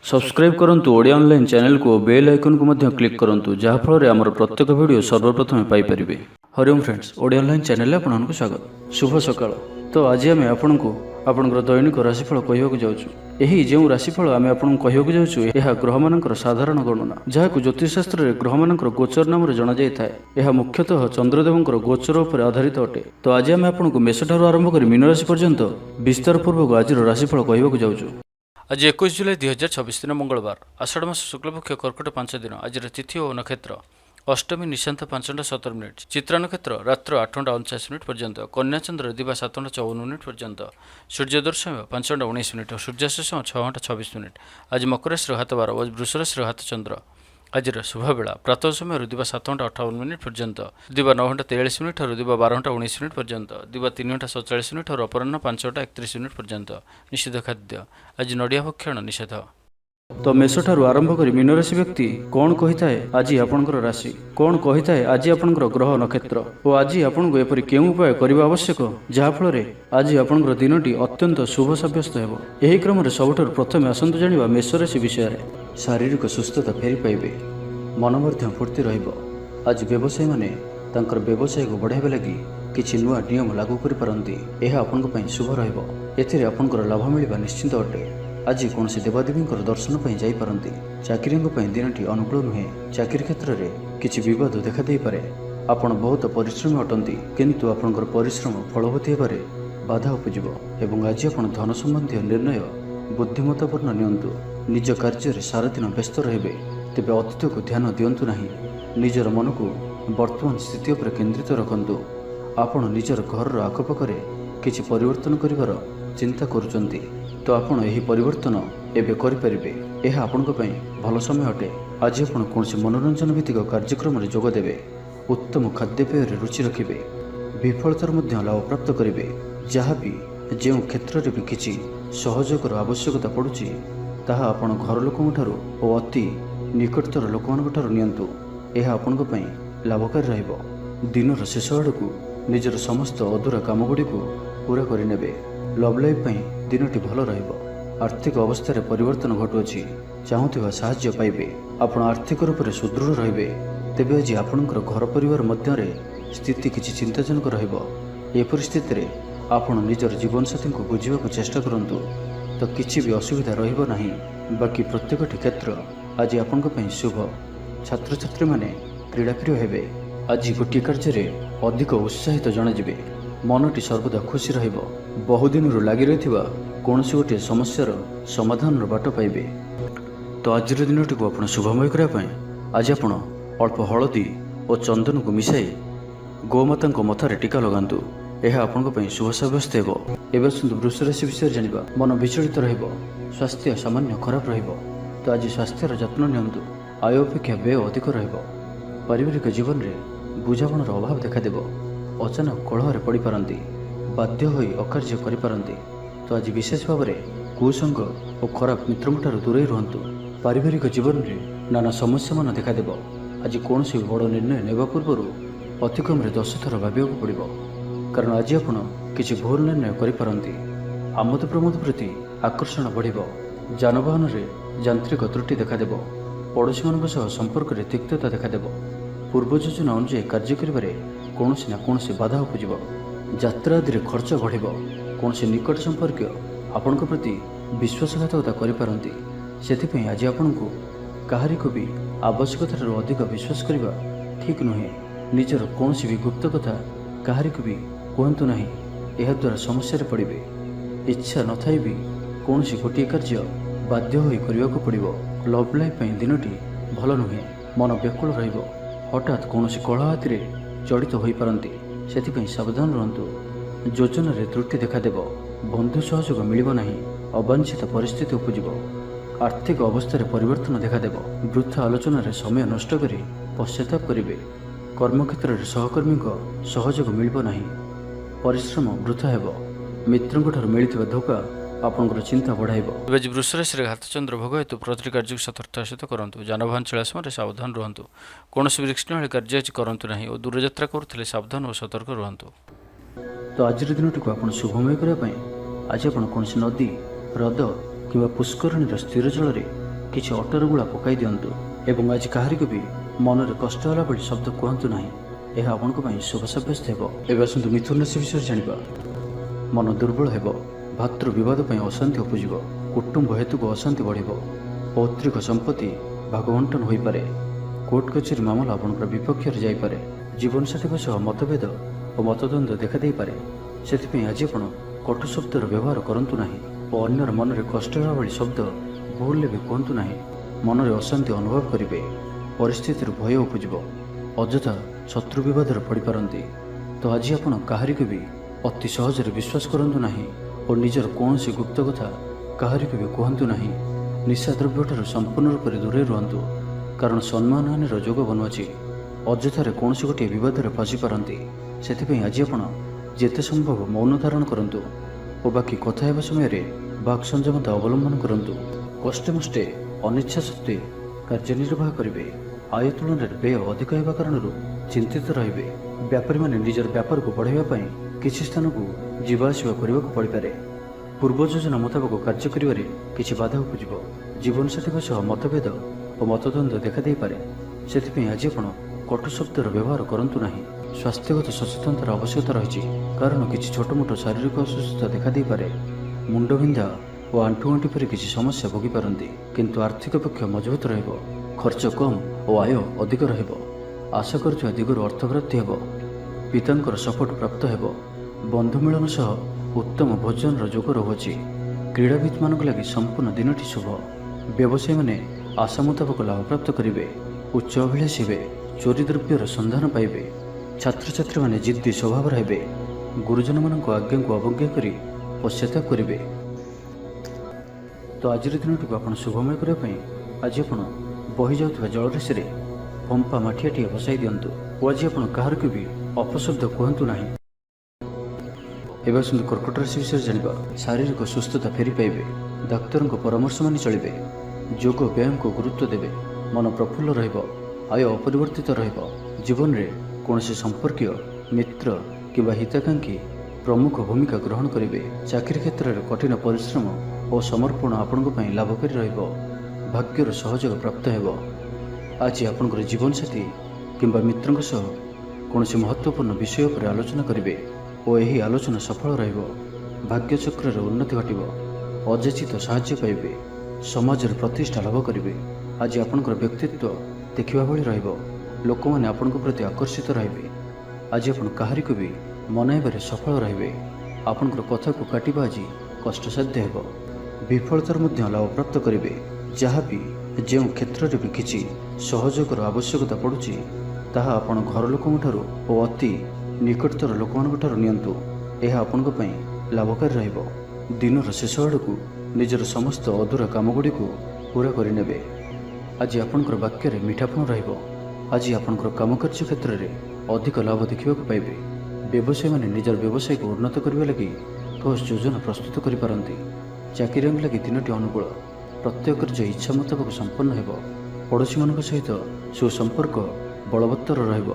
Subscribe करंतु Odia online channel को bell icon को मध्य क्लिक करंतु जहाँ फल आमर प्रत्येक वीडियो सर्वप्रथम Piper. Hariom friends, Odia online channel आपको स्वागत। शुभ सकाळ। तो आज आम आपको आपणकर दैनिक राशिफल कहवाक जाऊँ। यही जो राशिफल आम आपको कहवाक जाऊँ यह ग्रह मानकर साधारण गणना जहाँ ज्योतिषशास्त्र में ग्रह मानकर गोचर नाम जना जाए। यह मुख्यतः चंद्रदेवंकर गोचर उपर आधारित अटे। तो आज आम आपको मेष ठारू आरंभ कर मीन राशि पर्यंत विस्तार पूर्वक आज राशिफल कहवाक जाऊँ। आज 21 जुलाई 2026 दिन मंगलवार, आषाढ़ मास शुक्लपक्ष कर्कट 5 दिन। आज तिथि और नक्षत्र अष्टमी निशांत 5:17 चित्रा नक्षत्र रात्र 8:49 पर्यंत, कन्या चंद्र दिवा 7:54 पर्यंत, सूर्य दर्शन 5:19 और सूर्यास्त 6:26। आज मकर राशि हाथ 12 और वृष राशि हाथ चंद्र। आज शुभ बेला प्रातः समय दिवा 7:58 पर्यंत, दिवा 9:43 और दिवा 12:19 पर्यंत, दिवा 3:47 और अपराह्न 5:31 पर्यंत। निषेध खाद्य आज नड़िया भक्षण निषेध। तो मेष ठारू आरंभ कर मीन राशि व्यक्ति कौन कही थाए आज आपणकर राशि कौन कही थाए आज आपणकर ग्रह नक्षत्र और आज आपको एपरि केउं उपाय करबा आवश्यक जहाँ फल आज आपणकर दिनटी अत्यंत शुभ सब्यस्त हेबो। एही क्रम रे सबठारु प्रथमे आसंतु जानिबा मेष राशि विषय रे। शारीरिक सुस्थता फेरी पाइबे, मन मध्य फूर्ति रहिबो। आज व्यवसायी माने तांकर व्यवसाय को बढ़ाइबा लागि किछि नुआ नियम लागू करि पारंती। एहा आपनक पई शुभ रहिबो। एथिरे आपनकर लाभ मिलिबा निश्चित अटे। आज कौन से देवादेवींकर दर्शन पर जापरती। चाकरी दिनटी अनुकूल नुहे। चाकरी क्षेत्र में किसी विवाद देखा दे पारे। आपण बहुत परिश्रमी अटंती किंतु आपणकर परिश्रम फलवती होबारे बाधा उपजिब एवं आज आपण धन संबंधी निर्णय बुद्धिमत्तापूर्ण नियंतु। निज कार्य सारा दिन व्यस्त रहिबे, तेबे अतीत को ध्यान दियंतु नाही। निजर मन को वर्तमान स्थिति उपर केंद्रित रखंतु। आपण निजर घर आखपाखरे किछि परिवर्तन करिवार चिंता करुचंती, तो आपण यही परिवर्तन एबे करिपारिबे। यह आपणक पई भल समय अटे। आज आपण कौनसी मनोरंजन भित्तिक कार्यक्रम रे जोग देबे। उत्तम खाद्यपेय रे रुचि रखिबे। विफलतार मध्य लाभ प्राप्त करिबे। जहाँ भी जो क्षेत्र रे भी किछि सहयोगर आवश्यकता पड़ुछि ताहा आपण घर लोकन ठारू और अति निकटतर लोकमान ठारू नियंतु। यह आपणक पई लाभकारी रहइबो। दिनर शेष आड़कू निजर समस्त अधूरा काम गुड़ी को पूरा करिनेबे। लव लाइफ पई दिनटी भल रहिबो। आर्थिक अवस्था परिवर्तन घटुअछि, चाहूथिबा साहाय्य पाइबे। आपण आर्थिक रूप से सुदृढ़ रहिबे। तेबे आज आपणकर घर परिवार मध्य स्थिति किछि चिंताजनक रहिबो। ए परिस्थिति रे आपण निजर जीवनसाथी को बुझिबाक चेष्टा करंतु, तो किछि भी असुविधा रहिबो नाही। बाकी प्रत्येकटी क्षेत्र आज आपणक पई शुभ। छात्र छात्री माने क्रीड़ाप्रिय हेबे। आज गोटे कार्य रे अधिक उत्साहित जणाजिबे। मनटी सर्वदा खुशी रहिबो। बहुदिन लगी रही कौन सी गोटे समस्यार समाधान बाट पाइबे। तो आज दिनटी को आप शुभमय करने आज आप अल्प हलदी और चंदन को मिसाई गोमाता मथार टीका लगातु। यह आपंप शुभ सब्यस्त हो। एवं वृष राशि विषय जाना मन विचलित रहिबो। स्वास्थ्य सामान्य खराब रहिबो। तो आज स्वास्थ्यर जत्न नियंतु। आय अपेक्षा व्यय अधिक रहिबो। पारिवारिक जीवन में बुझामणार अभाव देखादेव। अचानक कलह पड़ पारती, बाध्य होई अकार्य करिपारंती। तो आज विशेष भाव में कुसंग और खराब मित्रठार दूरे रुहतु। पारिवारिक जीवन में नाना समस्या मान देखादेव। आज कौन सी बड़ निर्णय नेबा पूर्व अतिक्रम 10 थर भाविया पड़ो, कारण आज आपण किसी भूल निर्णय करिपारंती। आमोद प्रमोद प्रति आकर्षण बढ़िबो। जानवाहन में यांत्रिक त्रुटि देखादेव। पड़ोशी मान संपर्क में तिक्तता देखादेव। पूर्व योजना अनुसार कार्य करिबारे कौनसी ना कौनसी बाधा उपजिब। यात्रा आदि खर्च बढ़िबो। कौनसी निकट संपर्क आपणक प्रति विश्वासघातकता करिपारंती। सेथिपई आज आपणको काहारी को भी आवश्यकतार अधिक विश्वास करबा ठीक नुहे। निजर कौनसी भी गुप्त कथा काहारी को भी कहतु नहीं। यह द्वारा समस्या पड़े। इच्छा न थाई भी कौनसी गोटे कार्य बाध्य होई करबा को पड़िबो। लव लाइफ पई दिनटी भल नुहे। मन व्याकुल रहिबो। हठात कौनसी कलह आदि जड़ित हो पारती। से सावधान रुहतु। योजन त्रुटि देखादेव। बंधु सहयोग मिलिब नाही। अवांछित परिस्थिति उपजिब। आर्थिक अवस्था परिवर्तन देखादेव। वृथा आलोचन समय नष्ट कर पश्चाताप करेंगे। कर्मक्षेत्र में सहकर्मी सहयोग मिलिब नाही। परिश्रम वृथा हेब। मित्रों ठार मिलता धोखा आपंकर चिंता बढ़ाइब। वृष राशि घातचंद्र भोग हेतु प्रति कार्य सतर्कतार करूँ। जानवाहन चला समय सावधान रुहतु। कौन भी रिस्क ना कार्य करूँ ना और दूरयात्रा करुले सावधान और सतर्क रुहतु। तो आज दिनटी को आप शुभमय करने आज आप कौन नदी, ह्रद कि पुष्करणी स्थिर जल କିଛି ଅଟର ଗୁଳା ପକାଇ ଦିଅନ୍ତୁ ଏବଂ ଆଜି କାହାରିକୁ ବି ମନରେ କଷ୍ଟ ହେଲା ଭଳି ଶବ୍ଦ କୁହନ୍ତୁ ନାହିଁ। ଏହା ଆପଣଙ୍କ ପାଇଁ ଶୁଭ ସାବ୍ୟସ୍ତ ହେବ। ଏବେ ଆସନ୍ତୁ ମିଥୁନ ରାଶି ବିଷୟରେ ଜାଣିବା। ମନ ଦୁର୍ବଳ ହେବ, ଭାତୃ ବିବାଦ ପାଇଁ ଅଶାନ୍ତି ଉପୁଜିବ, କୁଟୁମ୍ବ ହେତୁକୁ ଅଶାନ୍ତି ବଢ଼ିବ, ପୈତୃକ ସମ୍ପତ୍ତି ଭାଗବଣ୍ଟନ ହୋଇପାରେ, କୋର୍ଟ କଚେରୀ ମାମଲା ଆପଣଙ୍କର ବିପକ୍ଷରେ ଯାଇପାରେ, ଜୀବନସାଥୀଙ୍କ ସହ ମତଭେଦ ଓ ମତଦ୍ୱନ୍ଦ୍ୱ ଦେଖାଦେଇପାରେ। ସେଥିପାଇଁ ଆଜି ଆପଣ କଟୁ ଶବ୍ଦର ବ୍ୟବହାର କରନ୍ତୁ ନାହିଁ ଓ ଅନ୍ୟର ମନରେ କଷ୍ଟ ହେବା ଭଳି ଶବ୍ଦ ଭୁଲରେ ବି କୁହନ୍ତୁ ନାହିଁ। ମନରେ ଅଶାନ୍ତି ଅନୁଭବ କରିବେ, ପରିସ୍ଥିତିରୁ ଭୟ ଉପୁଜିବ, ଅଯଥା ଶତ୍ରୁ ବିବାଦରେ ପଡ଼ିପାରନ୍ତି। ତ ଆଜି ଆପଣ କାହାରିକୁ ବି ଅତି ସହଜରେ ବିଶ୍ୱାସ କରନ୍ତୁ ନାହିଁ ଓ ନିଜର କୌଣସି ଗୁପ୍ତ କଥା କାହାରିକୁ ବି କୁହନ୍ତୁ ନାହିଁ। ନିଶାଦ୍ରବ୍ୟଠାରୁ ସମ୍ପୂର୍ଣ୍ଣ ରୂପରେ ଦୂରେଇ ରୁହନ୍ତୁ, କାରଣ ସମ୍ମାନହାନିର ଯୋଗ ବନୁଅଛି। ଅଯଥାରେ କୌଣସି ଗୋଟିଏ ବିବାଦରେ ଫସିପାରନ୍ତି। ସେଥିପାଇଁ ଆଜି ଆପଣ ଯେତେ ସମ୍ଭବ ମୌନ ଧାରଣ କରନ୍ତୁ ଓ ବାକି କଥା ହେବା ସମୟରେ ବାକ୍ ସଂଯମତା ଅବଲମ୍ବନ କରନ୍ତୁ। କଷ୍ଟେମଷ୍ଟେ ଅନିଚ୍ଛା ସତ୍ତ୍ୱେ କାର୍ଯ୍ୟନିର୍ବାହ କରିବେ। ଆୟ ତୁଳନାରେ ବ୍ୟୟ ଅଧିକ ହେବା କାରଣରୁ ଚିନ୍ତିତ ରହିବେ। ବ୍ୟାପାରୀମାନେ ନିଜର ବ୍ୟାପାରକୁ ବଢ଼ାଇବା ପାଇଁ କିଛି ସ୍ଥାନକୁ ଯିବା ଆସିବା କରିବାକୁ ପଡ଼ିପାରେ। ପୂର୍ବ ଯୋଜନା ମୁତାବକ କାର୍ଯ୍ୟ କରିବାରେ କିଛି ବାଧା ଉପୁଜିବ। ଜୀବନସାଥୀଙ୍କ ସହ ମତଭେଦ ଓ ମତଦ୍ୱନ୍ଦ୍ୱ ଦେଖାଦେଇପାରେ। ସେଥିପାଇଁ ଆଜି ଆପଣ କଟୁ ଶବ୍ଦର ବ୍ୟବହାର କରନ୍ତୁ ନାହିଁ। ସ୍ୱାସ୍ଥ୍ୟଗତ ସଚେତନତାର ଆବଶ୍ୟକତା ରହିଛି, କାରଣ କିଛି ଛୋଟମୋଟ ଶାରୀରିକ ଅସୁସ୍ଥତା ଦେଖାଦେଇପାରେ। ମୁଣ୍ଡବିନ୍ଧା ଓ ଆଣ୍ଠୁଗଣ୍ଠି ପରି କିଛି ସମସ୍ୟା ଭୋଗିପାରନ୍ତି, କିନ୍ତୁ ଆର୍ଥିକ ପକ୍ଷ ମଜବୁତ ରହିବ। ଖର୍ଚ୍ଚ କମ୍ ଓ ଆୟ ଅଧିକ ରହିବ। ଆଶା କରୁଥିବା ଦିଗରୁ ଅର୍ଥପ୍ରାପ୍ତି ହେବ। ପିତାଙ୍କର ସପୋର୍ଟ ପ୍ରାପ୍ତ ହେବ। ବନ୍ଧୁ ମିଳନ ସହ ଉତ୍ତମ ଭୋଜନର ଯୋଗ ରହୁଅଛି। କ୍ରୀଡ଼ାବିତ୍ମାନଙ୍କ ଲାଗି ସମ୍ପୂର୍ଣ୍ଣ ଦିନଟି ଶୁଭ। ବ୍ୟବସାୟୀମାନେ ଆଶା ମୁତାବକ ଲାଭପ୍ରାପ୍ତ କରିବେ। ଉଚ୍ଚ ଅଭିଳାଷୀ ହେବେ, ଚୋରି ଦ୍ରବ୍ୟର ସନ୍ଧାନ ପାଇବେ। ଛାତ୍ରଛାତ୍ରୀମାନେ ଜିଦ୍ଦି ସ୍ୱଭାବର ହେବେ। ଗୁରୁଜନମାନଙ୍କ ଆଜ୍ଞାକୁ ଅବଜ୍ଞା କରି ପଶ୍ଚାତାପ କରିବେ। ତ ଆଜିର ଦିନଟିକୁ ଆପଣ ଶୁଭମୟ କରିବା ପାଇଁ ଆଜି ଆପଣ ବହିଯାଉଥିବା ଜଳରାଶିରେ ପମ୍ପା ମାଠିଆଟିଏ ବସାଇ ଦିଅନ୍ତୁ ଓ ଆଜି ଆପଣ କାହାରିକୁ ବି ଅପଶବ୍ଦ କୁହନ୍ତୁ ନାହିଁ। ଏବେ ଆସନ୍ତୁ କର୍କଟ ରାଶି ବିଷୟରେ ଜାଣିବା। ଶାରୀରିକ ସୁସ୍ଥତା ଫେରି ପାଇବେ। ଡାକ୍ତରଙ୍କ ପରାମର୍ଶ ମାନି ଚଳିବେ। ଯୋଗ ବ୍ୟାୟାମକୁ ଗୁରୁତ୍ୱ ଦେବେ। ମନ ପ୍ରଫୁଲ୍ଲ ରହିବ। ଆୟ ଅପରିବର୍ତ୍ତିତ ରହିବ। ଜୀବନରେ କୌଣସି ସମ୍ପର୍କୀୟ, ମିତ୍ର କିମ୍ବା ହିତାକାଂକ୍ଷୀ ପ୍ରମୁଖ ଭୂମିକା ଗ୍ରହଣ କରିବେ। ଚାକିରି କ୍ଷେତ୍ରରେ କଠିନ ପରିଶ୍ରମ ଓ ସମର୍ପଣ ଆପଣଙ୍କ ପାଇଁ ଲାଭକାରୀ ରହିବ। ଭାଗ୍ୟର ସହଯୋଗ ପ୍ରାପ୍ତ ହେବ। ଆଜି ଆପଣଙ୍କର ଜୀବନସାଥୀ କିମ୍ବା ମିତ୍ରଙ୍କ ସହ କୌଣସି ମହତ୍ତ୍ୱପୂର୍ଣ୍ଣ ବିଷୟ ଉପରେ ଆଲୋଚନା କରିବେ ଓ ଏହି ଆଲୋଚନା ସଫଳ ରହିବ। ଭାଗ୍ୟଚକ୍ରରେ ଉନ୍ନତି ଘଟିବ। ଅଯାଚିତ ସାହାଯ୍ୟ ପାଇବେ। ସମାଜରେ ପ୍ରତିଷ୍ଠା ଲାଭ କରିବେ। ଆଜି ଆପଣଙ୍କର ବ୍ୟକ୍ତିତ୍ୱ ଦେଖିବା ଭଳି ରହିବ। ଲୋକମାନେ ଆପଣଙ୍କ ପ୍ରତି ଆକର୍ଷିତ ରହିବେ। ଆଜି ଆପଣ କାହାରିକୁ ବି ମନାଇବାରେ ସଫଳ ରହିବେ। ଆପଣଙ୍କର କଥାକୁ କାଟିବା ଆଜି କଷ୍ଟସାଧ୍ୟ ହେବ। ବିଫଳତାର ମଧ୍ୟ ଲାଭପ୍ରାପ୍ତ କରିବେ। ଯାହା ବି ଯେଉଁ କ୍ଷେତ୍ରରେ ବି କିଛି ସହଯୋଗର ଆବଶ୍ୟକତା ପଡ଼ୁଛି, ତାହା ଆପଣ ଘର ଲୋକଙ୍କଠାରୁ ଓ ଅତି ନିକଟତର ଲୋକମାନଙ୍କଠାରୁ ନିଅନ୍ତୁ। ଏହା ଆପଣଙ୍କ ପାଇଁ ଲାଭକାରୀ ରହିବ। ଦିନର ଶେଷ ଆଡ଼କୁ ନିଜର ସମସ୍ତ ଅଧୁରା କାମଗୁଡ଼ିକୁ ପୂରା କରିନେବେ। ଆଜି ଆପଣଙ୍କର ବାକ୍ୟରେ ମିଠାପଣ ରହିବ। ଆଜି ଆପଣଙ୍କର କାମକାର୍ଯ୍ୟ କ୍ଷେତ୍ରରେ ଅଧିକ ଲାଭ ଦେଖିବାକୁ ପାଇବେ। ବ୍ୟବସାୟୀମାନେ ନିଜର ବ୍ୟବସାୟକୁ ଉନ୍ନତ କରିବା ଲାଗି ଠୋସ୍ ଯୋଜନା ପ୍ରସ୍ତୁତ କରିପାରନ୍ତି। ଚାକିରିଆଙ୍କ ଲାଗି ଦିନଟି ଅନୁକୂଳ। ପ୍ରତ୍ୟେକ କାର୍ଯ୍ୟ ଇଚ୍ଛା ମୁତାବକ ସମ୍ପନ୍ନ ହେବ। ପଡ଼ୋଶୀମାନଙ୍କ ସହିତ ସୁସମ୍ପର୍କ ବଳବତ୍ତର ରହିବ।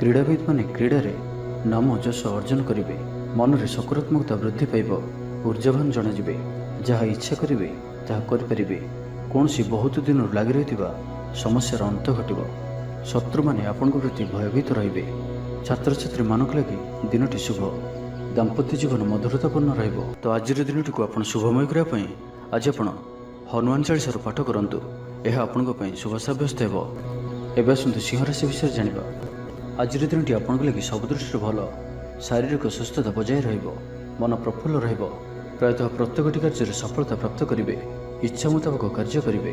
କ୍ରୀଡ଼ାବିତ୍ମାନେ କ୍ରୀଡ଼ାରେ ନାମ ଯଶ ଅର୍ଜନ କରିବେ। ମନରେ ସକାରାତ୍ମକତା ବୃଦ୍ଧି ପାଇବ। ଊର୍ଜାବାନ ଜଣାଯିବେ। ଯାହା ଇଚ୍ଛା କରିବେ ତାହା କରିପାରିବେ। କୌଣସି ବହୁତ ଦିନରୁ ଲାଗି ରହିଥିବା ସମସ୍ୟାର ଅନ୍ତ ଘଟିବ। ଶତ୍ରୁମାନେ ଆପଣଙ୍କ ପ୍ରତି ଭୟଭୀତ ରହିବେ। ଛାତ୍ରଛାତ୍ରୀମାନଙ୍କ ଲାଗି ଦିନଟି ଶୁଭ। ଦାମ୍ପତ୍ୟ ଜୀବନ ମଧୁରତାପୂର୍ଣ୍ଣ ରହିବ। ତ ଆଜିର ଦିନଟିକୁ ଆପଣ ଶୁଭମୟ କରିବା ପାଇଁ ଆଜି ଆପଣ ହନୁମାନ ଚାଳିଶାର ପାଠ କରନ୍ତୁ। ଏହା ଆପଣଙ୍କ ପାଇଁ ଶୁଭ ସାବ୍ୟସ୍ତ ହେବ। ଏବେ ଆସନ୍ତୁ ସିଂହ ରାଶି ବିଷୟରେ ଜାଣିବା। ଆଜିର ଦିନଟି ଆପଣଙ୍କ ଲାଗି ସବୁ ଦୃଷ୍ଟିରୁ ଭଲ। ଶାରୀରିକ ସୁସ୍ଥତା ବଜାୟ ରହିବ। ମନ ପ୍ରଫୁଲ୍ଲ ରହିବ। ପ୍ରାୟତଃ ପ୍ରତ୍ୟେକଟି କାର୍ଯ୍ୟରେ ସଫଳତା ପ୍ରାପ୍ତ କରିବେ। ଇଚ୍ଛା ମୁତାବକ କାର୍ଯ୍ୟ କରିବେ।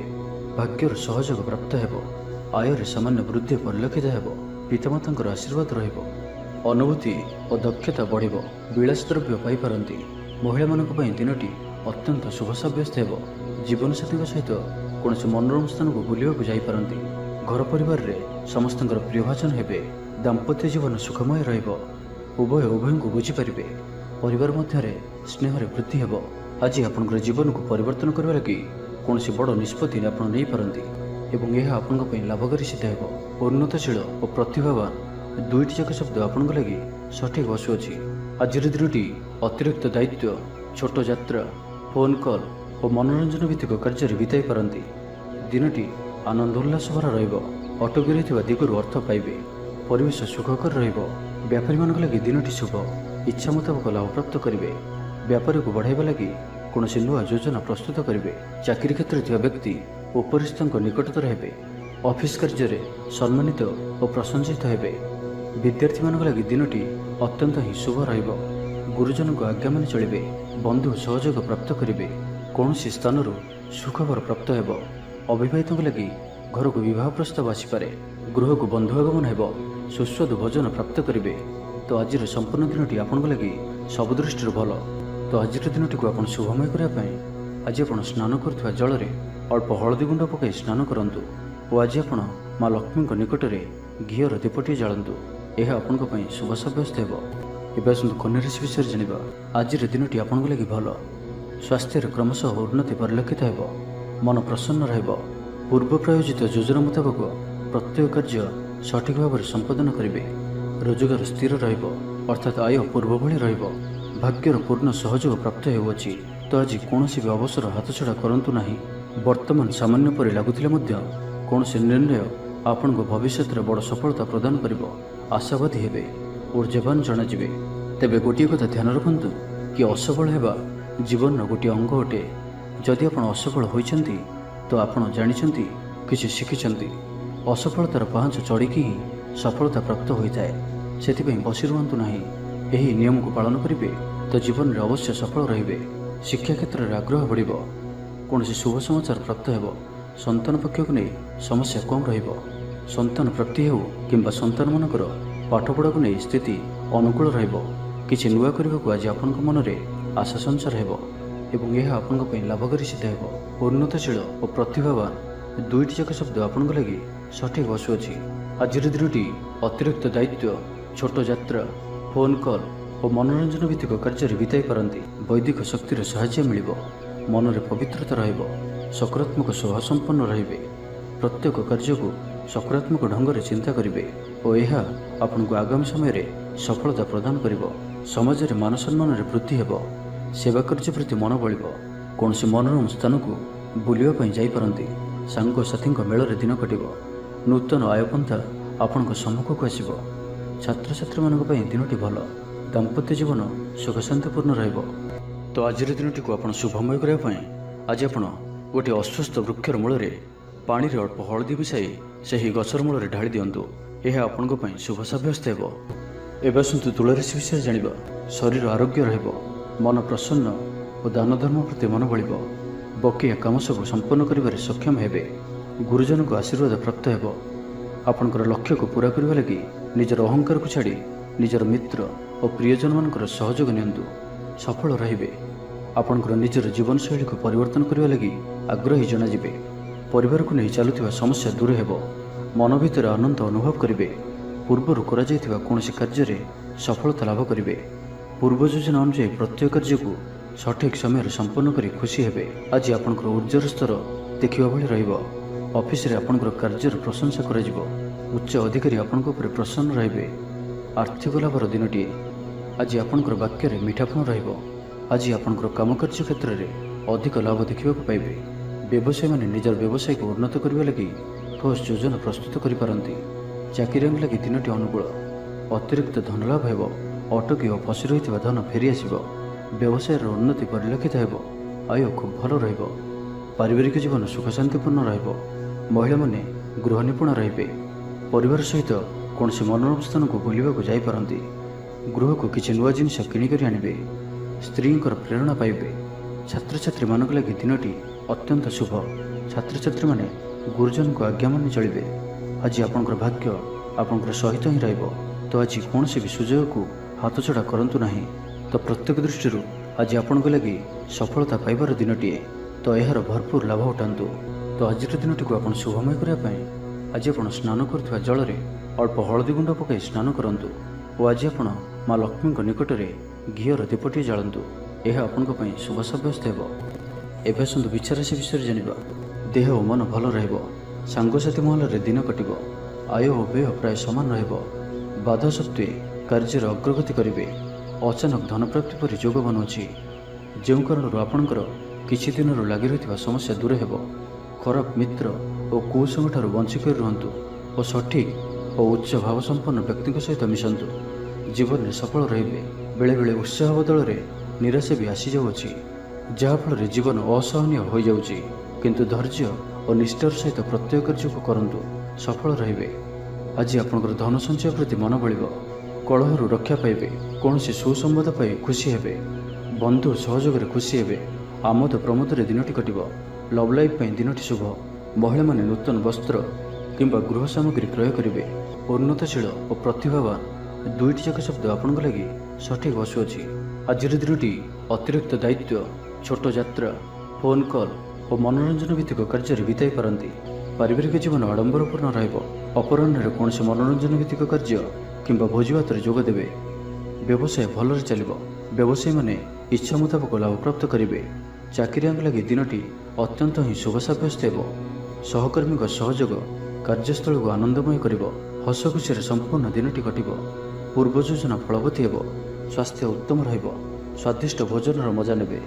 ଭାଗ୍ୟର ସହଯୋଗ ପ୍ରାପ୍ତ ହେବ। ଆୟରେ ସାମାନ୍ୟ ବୃଦ୍ଧି ପରିଲକ୍ଷିତ ହେବ। ପିତାମାତାଙ୍କର ଆଶୀର୍ବାଦ ରହିବ। ଅନୁଭୂତି ଓ ଦକ୍ଷତା ବଢ଼ିବ। ବିଳାସ ଦ୍ରବ୍ୟ ପାଇପାରନ୍ତି। ମହିଳାମାନଙ୍କ ପାଇଁ ଦିନଟି ଅତ୍ୟନ୍ତ ଶୁଭ ସାବ୍ୟସ୍ତ ହେବ। ଜୀବନସାଥୀଙ୍କ ସହିତ କୌଣସି ମନୋରମ ସ୍ଥାନକୁ ବୁଲିବାକୁ ଯାଇପାରନ୍ତି। ଘର ପରିବାରରେ ସମସ୍ତଙ୍କର ପ୍ରିୟଭାଜନ ହେବେ। ଦାମ୍ପତ୍ୟ ଜୀବନ ସୁଖମୟ ରହିବ। ଉଭୟ ଉଭୟଙ୍କୁ ବୁଝିପାରିବେ। ପରିବାର ମଧ୍ୟରେ ସ୍ନେହରେ ବୃଦ୍ଧି ହେବ। ଆଜି ଆପଣଙ୍କର ଜୀବନକୁ ପରିବର୍ତ୍ତନ କରିବା ଲାଗି କୌଣସି ବଡ଼ ନିଷ୍ପତ୍ତି ଆପଣ ନେଇପାରନ୍ତି ଏବଂ ଏହା ଆପଣଙ୍କ ପାଇଁ ଲାଭକାରୀ ସିଦ୍ଧ ହେବ। ଉନ୍ନତଶୀଳ ଓ ପ୍ରତିଭାବାନ ଦୁଇଟି ଯାକ ଶବ୍ଦ ଆପଣଙ୍କ ଲାଗି ସଠିକ୍ ବସୁଅଛି। ଆଜିର ଦିନଟି ଅତିରିକ୍ତ ଦାୟିତ୍ୱ, ଛୋଟ ଯାତ୍ରା, ଫୋନ୍ କଲ୍ ଓ ମନୋରଞ୍ଜନ ଭିତ୍ତିକ କାର୍ଯ୍ୟରେ ବିତାଇ ପାରନ୍ତି। ଦିନଟି ଆନନ୍ଦ ଉଲ୍ଲାସ ଭରା ରହିବ। ଅଟକି ରହିଥିବା ଦିଗରୁ ଅର୍ଥ ପାଇବେ। ପରିବେଶ ସୁଖକର ରହିବ। ବ୍ୟାପାରୀମାନଙ୍କ ଲାଗି ଦିନଟି ଶୁଭ। ଇଚ୍ଛା ମୁତାବକ ଲାଭପ୍ରାପ୍ତ କରିବେ। ବ୍ୟାପାରକୁ ବଢ଼ାଇବା ଲାଗି କୌଣସି ନୂଆ ଯୋଜନା ପ୍ରସ୍ତୁତ କରିବେ। ଚାକିରି କ୍ଷେତ୍ରରେ ଥିବା ବ୍ୟକ୍ତି ଉପରିସ୍ଥଙ୍କ ନିକଟତର ହେବେ। ଅଫିସ କାର୍ଯ୍ୟରେ ସମ୍ମାନିତ ଓ ପ୍ରଶଂସିତ ହେବେ। ବିଦ୍ୟାର୍ଥୀମାନଙ୍କ ଲାଗି ଦିନଟି ଅତ୍ୟନ୍ତ ହିଁ ଶୁଭ ରହିବ। ଗୁରୁଜନଙ୍କ ଆଜ୍ଞା ମାନି ଚଳିବେ। ବନ୍ଧୁ ସହଯୋଗ ପ୍ରାପ୍ତ କରିବେ। କୌଣସି ସ୍ଥାନରୁ ସୁଖବର ପ୍ରାପ୍ତ ହେବ। ଅବିବାହିତଙ୍କ ଲାଗି ଘରକୁ ବିବାହ ପ୍ରସ୍ତାବ ଆସିପାରେ। ଗୃହକୁ ବନ୍ଧୁ ଆଗମନ ହେବ। ସୁସ୍ୱାଦୁ ଭୋଜନ ପ୍ରାପ୍ତ କରିବେ। ତ ଆଜିର ସମ୍ପୂର୍ଣ୍ଣ ଦିନଟି ଆପଣଙ୍କ ଲାଗି ସବୁ ଦୃଷ୍ଟିରୁ ଭଲ। ତ ଆଜିର ଦିନଟିକୁ ଆପଣ ଶୁଭମୟ କରିବା ପାଇଁ ଆଜି ଆପଣ ସ୍ନାନ କରୁଥିବା ଜଳରେ ଅଳ୍ପ ହଳଦୀ ଗୁଣ୍ଡ ପକାଇ ସ୍ନାନ କରନ୍ତୁ ଓ ଆଜି ଆପଣ ମା ଲକ୍ଷ୍ମୀଙ୍କ ନିକଟରେ ଘିଅର ଦୀପଟିଏ ଜାଳନ୍ତୁ। ଏହା ଆପଣଙ୍କ ପାଇଁ ଶୁଭ ସାବ୍ୟସ୍ତ ହେବ। ଏବେ ଆସନ୍ତୁ କନ୍ୟା ରାଶି ବିଷୟରେ ଜାଣିବା। ଆଜିର ଦିନଟି ଆପଣଙ୍କ ଲାଗି ଭଲ। ସ୍ୱାସ୍ଥ୍ୟରେ କ୍ରମଶଃ ଉନ୍ନତି ପରିଲକ୍ଷିତ ହେବ। ମନ ପ୍ରସନ୍ନ ରହିବ। ପୂର୍ବ ପ୍ରାୟୋଜିତ ଯୋଜନା ମୁତାବକ ପ୍ରତ୍ୟେକ କାର୍ଯ୍ୟ ସଠିକ୍ ଭାବରେ ସମ୍ପାଦନ କରିବେ। ରୋଜଗାର ସ୍ଥିର ରହିବ, ଅର୍ଥାତ୍ ଆୟ ପୂର୍ବ ଭଳି ରହିବ। ଭାଗ୍ୟର ପୂର୍ଣ୍ଣ ସହଯୋଗ ପ୍ରାପ୍ତ ହେଉଅଛି। ତ ଆଜି କୌଣସି ବି ଅବସର ହାତଛଡ଼ା କରନ୍ତୁ ନାହିଁ। ବର୍ତ୍ତମାନ ସାମାନ୍ୟ ପରି ଲାଗୁଥିଲେ ମଧ୍ୟ କୌଣସି ନିର୍ଣ୍ଣୟ ଆପଣଙ୍କୁ ଭବିଷ୍ୟତରେ ବଡ଼ ସଫଳତା ପ୍ରଦାନ କରିବ। ଆଶାବାଦୀ ହେବେ, ଊର୍ଜ୍ଜାବାନ ଜଣାଯିବେ। ତେବେ ଗୋଟିଏ କଥା ଧ୍ୟାନ ରଖନ୍ତୁ କି ଅସଫଳ ହେବା ଜୀବନର ଗୋଟିଏ ଅଙ୍ଗ ଅଟେ। ଯଦି ଆପଣ ଅସଫଳ ହୋଇଛନ୍ତି ତ ଆପଣ ଜାଣିଛନ୍ତି, କିଛି ଶିଖିଛନ୍ତି। ଅସଫଳତାର ପାହାଚ ଚଢ଼ିକି ହିଁ ସଫଳତା ପ୍ରାପ୍ତ ହୋଇଥାଏ। ସେଥିପାଇଁ ବସି ରୁହନ୍ତୁ ନାହିଁ। ଏହି ନିୟମକୁ ପାଳନ କରିବେ ତ ଜୀବନରେ ଅବଶ୍ୟ ସଫଳ ରହିବେ। ଶିକ୍ଷା କ୍ଷେତ୍ରରେ ଆଗ୍ରହ ବଢ଼ିବ। କୌଣସି ଶୁଭ ସମାଚାର ପ୍ରାପ୍ତ ହେବ। ସନ୍ତାନ ପକ୍ଷକୁ ନେଇ ସମସ୍ୟା କମ୍ ରହିବ। ସନ୍ତାନ ପ୍ରାପ୍ତି ହେଉ କିମ୍ବା ସନ୍ତାନମାନଙ୍କର ପାଠପଢ଼ାକୁ ନେଇ ସ୍ଥିତି ଅନୁକୂଳ ରହିବ। କିଛି ନୂଆ କରିବାକୁ ଆଜି ଆପଣଙ୍କ ମନରେ ଆଶା ସଞ୍ଚାର ହେବ ଏବଂ ଏହା ଆପଣଙ୍କ ପାଇଁ ଲାଭକାରୀ ସିଦ୍ଧ ହେବ। ଉନ୍ନତଶୀଳ ଓ ପ୍ରତିଭାବାନ ଦୁଇଟି ଯାକ ଶବ୍ଦ ଆପଣଙ୍କ ଲାଗି ସଠିକ୍ ବସୁଅଛି। ଆଜିର ଦିନଟି ଅତିରିକ୍ତ ଦାୟିତ୍ୱ, ଛୋଟ ଯାତ୍ରା, ଫୋନ୍ କଲ୍ ଓ ମନୋରଞ୍ଜନ ଭିତ୍ତିକ କାର୍ଯ୍ୟରେ ବିତାଇ ପାରନ୍ତି। ବୈଦିକ ଶକ୍ତିର ସାହାଯ୍ୟ ମିଳିବ। ମନରେ ପବିତ୍ରତା ରହିବ। ସକାରାତ୍ମକ ସ୍ୱଭାବ ସମ୍ପନ୍ନ ରହିବେ। ପ୍ରତ୍ୟେକ କାର୍ଯ୍ୟକୁ ସକାରାତ୍ମକ ଢଙ୍ଗରେ ଚିନ୍ତା କରିବେ ଓ ଏହା ଆପଣଙ୍କୁ ଆଗାମୀ ସମୟରେ ସଫଳତା ପ୍ରଦାନ କରିବ। ସମାଜରେ ମାନ ସମ୍ମାନରେ ବୃଦ୍ଧି ହେବ। ସେବା କାର୍ଯ୍ୟ ପ୍ରତି ମନ ବଳିବ। କୌଣସି ମନୋରମ ସ୍ଥାନକୁ ବୁଲିବା ପାଇଁ ଯାଇପାରନ୍ତି। ସାଙ୍ଗସାଥୀଙ୍କ ମେଳରେ ଦିନ କଟିବ। ନୂତନ ଆୟପନ୍ଥା ଆପଣଙ୍କ ସମ୍ମୁଖକୁ ଆସିବ। ଛାତ୍ରଛାତ୍ରୀମାନଙ୍କ ପାଇଁ ଦିନଟି ଭଲ। ଦାମ୍ପତ୍ୟ ଜୀବନ ସୁଖଶାନ୍ତିପୂର୍ଣ୍ଣ ରହିବ। ତ ଆଜିର ଦିନଟିକୁ ଆପଣ ଶୁଭମୟ କରିବା ପାଇଁ ଆଜି ଆପଣ ଗୋଟିଏ ଅଶ୍ୱସ୍ଥ ବୃକ୍ଷର ମୂଳରେ ପାଣିରେ ଅଳ୍ପ ହଳଦୀ ମିଶାଇ ସେହି ଗଛର ମୂଳରେ ଢାଳି ଦିଅନ୍ତୁ। ଏହା ଆପଣଙ୍କ ପାଇଁ ଶୁଭ ସାବ୍ୟସ୍ତ ହେବ। ଏବେ ଆସନ୍ତୁ ତୁଳା ରାଶି ବିଷୟରେ ଜାଣିବା। ଶରୀର ଆରୋଗ୍ୟ ରହିବ। ମନ ପ୍ରସନ୍ନ ଓ ଦାନ ଧର୍ମ ପ୍ରତି ମନ ବଳିବ। ବକେୟା କାମ ସବୁ ସମ୍ପନ୍ନ କରିବାରେ ସକ୍ଷମ ହେବେ। ଗୁରୁଜନଙ୍କ ଆଶୀର୍ବାଦ ପ୍ରାପ୍ତ ହେବ। ଆପଣଙ୍କର ଲକ୍ଷ୍ୟକୁ ପୂରା କରିବା ଲାଗି ନିଜର ଅହଙ୍କାରକୁ ଛାଡ଼ି ନିଜର ମିତ୍ର ଓ ପ୍ରିୟଜନମାନଙ୍କର ସହଯୋଗ ନିଅନ୍ତୁ। ସଫଳ ରହିବେ। ଆପଣଙ୍କର ନିଜର ଜୀବନଶୈଳୀକୁ ପରିବର୍ତ୍ତନ କରିବା ଲାଗି ଆଗ୍ରହୀ ଜଣାଯିବେ। ପରିବାରକୁ ନେଇ ଚାଲୁଥିବା ସମସ୍ୟା ଦୂର ହେବ। ମନ ଭିତରେ ଆନନ୍ଦ ଅନୁଭବ କରିବେ। ପୂର୍ବରୁ କରାଯାଇଥିବା କୌଣସି କାର୍ଯ୍ୟରେ ସଫଳତା ଲାଭ କରିବେ। ପୂର୍ବ ଯୋଜନା ଅନୁଯାୟୀ ପ୍ରତ୍ୟେକ କାର୍ଯ୍ୟକୁ ସଠିକ୍ ସମୟରେ ସମ୍ପନ୍ନ କରି ଖୁସି ହେବେ। ଆଜି ଆପଣଙ୍କର ଉର୍ଜାର ସ୍ତର ଦେଖିବା ଭଳି ରହିବ। ଅଫିସରେ ଆପଣଙ୍କର କାର୍ଯ୍ୟର ପ୍ରଶଂସା କରାଯିବ। ଉଚ୍ଚ ଅଧିକାରୀ ଆପଣଙ୍କ ଉପରେ ପ୍ରସନ୍ନ ରହିବେ। ଆର୍ଥିକ ଲାଭର ଦିନଟିଏ। ଆଜି ଆପଣଙ୍କର ବାକ୍ୟରେ ମିଠାପଣ ରହିବ। ଆଜି ଆପଣଙ୍କର କାମକାର୍ଯ୍ୟ କ୍ଷେତ୍ରରେ ଅଧିକ ଲାଭ ଦେଖିବାକୁ ପାଇବେ। ବ୍ୟବସାୟୀମାନେ ନିଜର ବ୍ୟବସାୟକୁ ଉନ୍ନତ କରିବା ଲାଗି ଠୋସ୍ ଯୋଜନା ପ୍ରସ୍ତୁତ କରିପାରନ୍ତି। ଚାକିରିଆଙ୍କ ଲାଗି ଦିନଟି ଅନୁକୂଳ। ଅତିରିକ୍ତ ଧନଲାଭ ହେବ। ଅଟକି ଓ ଫସି ରହିଥିବା ଧନ ଫେରିଆସିବ। ବ୍ୟବସାୟର ଉନ୍ନତି ପରିଲକ୍ଷିତ ହେବ। ଆୟ ଖୁବ୍ ଭଲ ରହିବ। ପାରିବାରିକ ଜୀବନ ସୁଖଶାନ୍ତିପୂର୍ଣ୍ଣ ରହିବ। ମହିଳାମାନେ ଗୃହ ନିପୁଣ ରହିବେ। ପରିବାର ସହିତ କୌଣସି ମନୋରମ ସ୍ଥାନକୁ ବୁଲିବାକୁ ଯାଇପାରନ୍ତି। ଗୃହକୁ କିଛି ନୂଆ ଜିନିଷ କିଣିକରି ଆଣିବେ। ସ୍ତ୍ରୀଙ୍କର ପ୍ରେରଣା ପାଇବେ। ଛାତ୍ରଛାତ୍ରୀମାନଙ୍କ ଲାଗି ଦିନଟି ଅତ୍ୟନ୍ତ ଶୁଭ। ଛାତ୍ରଛାତ୍ରୀମାନେ ଗୁରୁଜନଙ୍କ ଆଜ୍ଞା ମାନି ଚଳିବେ। ଆଜି ଆପଣଙ୍କର ଭାଗ୍ୟ ଆପଣଙ୍କର ସହିତ ହିଁ ରହିବ। ତ ଆଜି କୌଣସି ବି ସୁଯୋଗକୁ ହାତଛଡ଼ା କରନ୍ତୁ ନାହିଁ। ତ ପ୍ରତ୍ୟେକ ଦୃଷ୍ଟିରୁ ଆଜି ଆପଣଙ୍କ ଲାଗି ସଫଳତା ପାଇବାର ଦିନଟିଏ। ତ ଏହାର ଭରପୁର ଲାଭ ଉଠାନ୍ତୁ। ତ ଆଜିର ଦିନଟିକୁ ଆପଣ ଶୁଭମୟ କରିବା ପାଇଁ ଆଜି ଆପଣ ସ୍ନାନ କରୁଥିବା ଜଳରେ ଅଳ୍ପ ହଳଦୀ ଗୁଣ୍ଡ ପକାଇ ସ୍ନାନ କରନ୍ତୁ ଓ ଆଜି ଆପଣ ମା ଲକ୍ଷ୍ମୀଙ୍କ ନିକଟରେ ଘିଅର ଦୀପଟିଏ ଜାଳନ୍ତୁ। ଏହା ଆପଣଙ୍କ ପାଇଁ ଶୁଭ ସାବ୍ୟସ୍ତ ହେବ। ଏବେ ଆସନ୍ତୁ ବିଛା ରାଶି ବିଷୟରେ ଜାଣିବା। ଦେହ ଓ ମନ ଭଲ ରହିବ। ସାଙ୍ଗସାଥୀ ମହଲରେ ଦିନ କଟିବ। ଆୟ ଓ ବ୍ୟୟ ପ୍ରାୟ ସମାନ ରହିବ। ବାଧା ସତ୍ତ୍ୱେ କାର୍ଯ୍ୟରେ ଅଗ୍ରଗତି କରିବେ। ଅଚାନକ ଧନପ୍ରାପ୍ତି ପରି ଯୋଗ ବନୁଅଛି। ଯେଉଁ କାରଣରୁ ଆପଣଙ୍କର କିଛି ଦିନରୁ ଲାଗି ରହିଥିବା ସମସ୍ୟା ଦୂର ହେବ। ଖରାପ ମିତ୍ର ଓ କୁସଙ୍ଗଠାରୁ ବଞ୍ଚିକରି ରୁହନ୍ତୁ ଓ ସଠିକ୍ ଓ ଉଚ୍ଚ ଭାବସମ୍ପନ୍ନ ବ୍ୟକ୍ତିଙ୍କ ସହିତ ମିଶନ୍ତୁ। ଜୀବନରେ ସଫଳ ରହିବେ। ବେଳେବେଳେ ଉତ୍ସାହ ବଦଳରେ ନିରାଶା ବି ଆସିଯାଉଅଛି, ଯାହାଫଳରେ ଜୀବନ ଅସହନୀୟ ହୋଇଯାଉଛି। କିନ୍ତୁ ଧୈର୍ଯ୍ୟ ଓ ନିଷ୍ଠାର ସହିତ ପ୍ରତ୍ୟେକ କାର୍ଯ୍ୟକୁ କରନ୍ତୁ, ସଫଳ ରହିବେ। ଆଜି ଆପଣଙ୍କର ଧନ ସଞ୍ଚୟ ପ୍ରତି ମନ ବଳିବ। କଳହରୁ ରକ୍ଷା ପାଇବେ। କୌଣସି ସୁସମ୍ବାଦ ପାଇ ଖୁସି ହେବେ। ବନ୍ଧୁ ସହଯୋଗରେ ଖୁସି ହେବେ। ଆମୋଦ ପ୍ରମୋଦରେ ଦିନଟି କଟିବ। ଲଭ୍ ଲାଇଫ୍ ପାଇଁ ଦିନଟି ଶୁଭ। ମହିଳାମାନେ ନୂତନ ବସ୍ତ୍ର କିମ୍ବା ଗୃହ ସାମଗ୍ରୀ କ୍ରୟ କରିବେ। ଉନ୍ନତଶୀଳ ଓ ପ୍ରତିଭାବାନ ଦୁଇଟି ଯାକ ଶବ୍ଦ ଆପଣଙ୍କ ଲାଗି ସଠିକ୍ ବସୁଅଛି। ଆଜିର ଦିନଟି ଅତିରିକ୍ତ ଦାୟିତ୍ୱ, ଛୋଟ ଯାତ୍ରା, ଫୋନ୍ କଲ୍ ଓ ମନୋରଞ୍ଜନ ଭିତ୍ତିକ କାର୍ଯ୍ୟରେ ବିତାଇ ପାରନ୍ତି। ପାରିବାରିକ ଜୀବନ ଆଡ଼ମ୍ବରପୂର୍ଣ୍ଣ ରହିବ। ଅପରାହ୍ନରେ କୌଣସି ମନୋରଞ୍ଜନ ଭିତ୍ତିକ କାର୍ଯ୍ୟ କିମ୍ବା ଭୋଜିଭାତରେ ଯୋଗ ଦେବେ। ବ୍ୟବସାୟ ଭଲରେ ଚାଲିବ। ବ୍ୟବସାୟୀମାନେ ଇଚ୍ଛା ମୁତାବକ ଲାଭପ୍ରାପ୍ତ କରିବେ। ଚାକିରିଆଙ୍କ ଲାଗି ଦିନଟି ଅତ୍ୟନ୍ତ ହିଁ ଶୁଭ ସାବ୍ୟସ୍ତ ହେବ। ସହକର୍ମୀଙ୍କ ସହଯୋଗ କାର୍ଯ୍ୟସ୍ଥଳକୁ ଆନନ୍ଦମୟ କରିବ। ହସ ଖୁସିରେ ସମ୍ପୂର୍ଣ୍ଣ ଦିନଟି କଟିବ। ପୂର୍ବ ଯୋଜନା ଫଳବତୀ ହେବ। ସ୍ୱାସ୍ଥ୍ୟ ଉତ୍ତମ ରହିବ। ସ୍ୱାଦିଷ୍ଟ ଭୋଜନର ମଜା ନେବେ।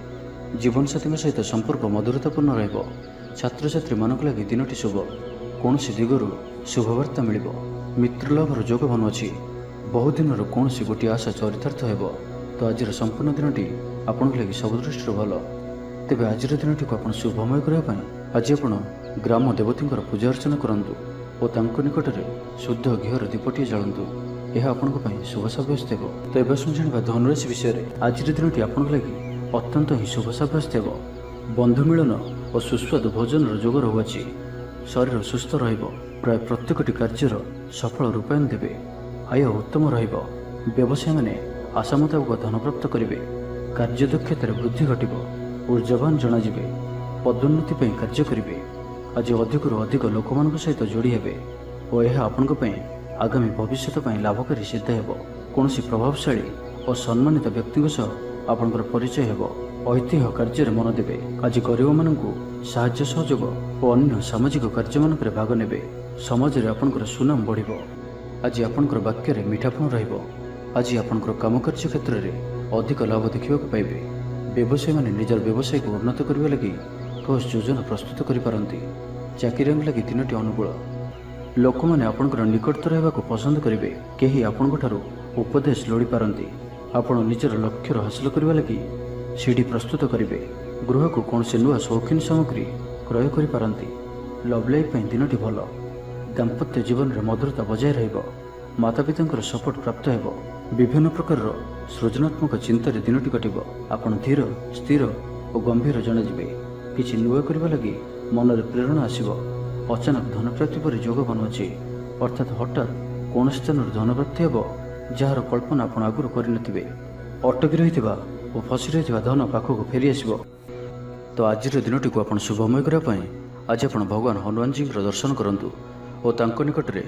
ଜୀବନସାଥୀଙ୍କ ସହିତ ସମ୍ପର୍କ ମଧୁରତାପୂର୍ଣ୍ଣ ରହିବ। ଛାତ୍ରଛାତ୍ରୀମାନଙ୍କ ଲାଗି ଦିନଟି ଶୁଭ। କୌଣସି ଦିଗରୁ ଶୁଭବାର୍ତ୍ତା ମିଳିବ। ମିତ୍ରଲାଭର ଯୋଗ ବନୁଅଛି। ବହୁଦିନର କୌଣସି ଗୋଟିଏ ଆଶା ଚରିତାର୍ଥ ହେବ। ତ ଆଜିର ସମ୍ପୂର୍ଣ୍ଣ ଦିନଟି ଆପଣଙ୍କ ଲାଗି ସବୁ ଦୃଷ୍ଟିରୁ ଭଲ। ତେବେ ଆଜିର ଦିନଟିକୁ ଆପଣ ଶୁଭମୟ କରିବା ପାଇଁ ଆଜି ଆପଣ ଗ୍ରାମ ଦେବତୀଙ୍କର ପୂଜା ଅର୍ଚ୍ଚନା କରନ୍ତୁ ଓ ତାଙ୍କ ନିକଟରେ ଶୁଦ୍ଧ ଘିଅର ଦୀପଟିଏ ଜାଳନ୍ତୁ। ଏହା ଆପଣଙ୍କ ପାଇଁ ଶୁଭ ସାବ୍ୟସ୍ତ ହେବ। ତ ଏବେ ଆସନ୍ତୁ ଜାଣିବା ଧନୁରାଶି ବିଷୟରେ। ଆଜିର ଦିନଟି ଆପଣଙ୍କ ଲାଗି ଅତ୍ୟନ୍ତ ହିଁ ଶୁଭ ସାବ୍ୟସ୍ତ ହେବ। ବନ୍ଧୁ ମିଳନ ଓ ସୁସ୍ୱାଦୁ ଭୋଜନର ଯୋଗ ରହୁଅଛି। ଶରୀର ସୁସ୍ଥ ରହିବ। ପ୍ରାୟ ପ୍ରତ୍ୟେକଟି କାର୍ଯ୍ୟର ସଫଳ ରୂପାୟନ ଦେବେ। ଆୟ ଉତ୍ତମ ରହିବ। ବ୍ୟବସାୟୀମାନେ ଆଶା ମୁତାବକ ଧନପ୍ରାପ୍ତ କରିବେ। କାର୍ଯ୍ୟଦକ୍ଷତାରେ ବୃଦ୍ଧି ଘଟିବ। ଉର୍ଜାବାନ ଜଣାଯିବେ। ପଦୋନ୍ନତି ପାଇଁ କାର୍ଯ୍ୟ କରିବେ। ଆଜି ଅଧିକରୁ ଅଧିକ ଲୋକମାନଙ୍କ ସହିତ ଯୋଡ଼ି ହେବେ ଓ ଏହା ଆପଣଙ୍କ ପାଇଁ ଆଗାମୀ ଭବିଷ୍ୟତ ପାଇଁ ଲାଭକାରୀ ସିଦ୍ଧ ହେବ। କୌଣସି ପ୍ରଭାବଶାଳୀ ଓ ସମ୍ମାନିତ ବ୍ୟକ୍ତିଙ୍କ ସହ ଆପଣଙ୍କର ପରିଚୟ ହେବ। ଐତିହ୍ୟ କାର୍ଯ୍ୟରେ ମନ ଦେବେ। ଆଜି ଗରିବମାନଙ୍କୁ ସାହାଯ୍ୟ ସହଯୋଗ ଓ ଅନ୍ୟ ସାମାଜିକ କାର୍ଯ୍ୟମାନଙ୍କରେ ଭାଗ ନେବେ। ସମାଜରେ ଆପଣଙ୍କର ସୁନାମ ବଢ଼ିବ। ଆଜି ଆପଣଙ୍କର ବାକ୍ୟରେ ମିଠାପଣ ରହିବ। ଆଜି ଆପଣଙ୍କର କାମକାର୍ଯ୍ୟ କ୍ଷେତ୍ରରେ ଅଧିକ ଲାଭ ଦେଖିବାକୁ ପାଇବେ। ବ୍ୟବସାୟୀମାନେ ନିଜର ବ୍ୟବସାୟକୁ ଉନ୍ନତ କରିବା ଲାଗି ଠୋସ୍ ଯୋଜନା ପ୍ରସ୍ତୁତ କରିପାରନ୍ତି। ଚାକିରିଆଙ୍କ ଲାଗି ଦିନଟି ଅନୁକୂଳ। ଲୋକମାନେ ଆପଣଙ୍କର ନିକଟତର ହେବାକୁ ପସନ୍ଦ କରିବେ। କେହି ଆପଣଙ୍କଠାରୁ ଉପଦେଶ ଲୋଡ଼ିପାରନ୍ତି। ଆପଣ ନିଜର ଲକ୍ଷ୍ୟର ହାସଲ କରିବା ଲାଗି ସିଡ଼ି ପ୍ରସ୍ତୁତ କରିବେ। ଗୃହକୁ କୌଣସି ନୂଆ ସୌଖିନ ସାମଗ୍ରୀ କ୍ରୟ କରିପାରନ୍ତି। ଲଭ୍ ଲାଇଫ୍ ପାଇଁ ଦିନଟି ଭଲ। ଦାମ୍ପତ୍ୟ ଜୀବନରେ ମଧୁରତା ବଜାୟ ରହିବ। ମାତାପିତାଙ୍କର ସପୋର୍ଟ ପ୍ରାପ୍ତ ହେବ। ବିଭିନ୍ନ ପ୍ରକାରର ସୃଜନାତ୍ମକ ଚିନ୍ତାରେ ଦିନଟି କଟିବ। ଆପଣ ଧୀର, ସ୍ଥିର ଓ ଗମ୍ଭୀର ଜଣାଯିବେ। କିଛି ନୂଆ କରିବା ଲାଗି ମନରେ ପ୍ରେରଣା ଆସିବ। ଅଚାନକ ଧନପ୍ରାପ୍ତି ପରି ଯୋଗ ବନୁଅଛି, ଅର୍ଥାତ୍ ହଠାତ୍ କୌଣସି ସ୍ଥାନରୁ ଧନପ୍ରାପ୍ତି ହେବ ଯାହାର କଳ୍ପନା ଆପଣ ଆଗରୁ କରିନଥିବେ। ଅଟକି ରହିଥିବା ଓ ଫସି ରହିଥିବା ଧନ ପାଖକୁ ଫେରିଆସିବ। ତ ଆଜିର ଦିନଟିକୁ ଆପଣ ଶୁଭମୟ କରିବା ପାଇଁ ଆଜି ଆପଣ ଭଗବାନ ହନୁମାନଜୀଙ୍କର ଦର୍ଶନ କରନ୍ତୁ ଓ ତାଙ୍କ ନିକଟରେ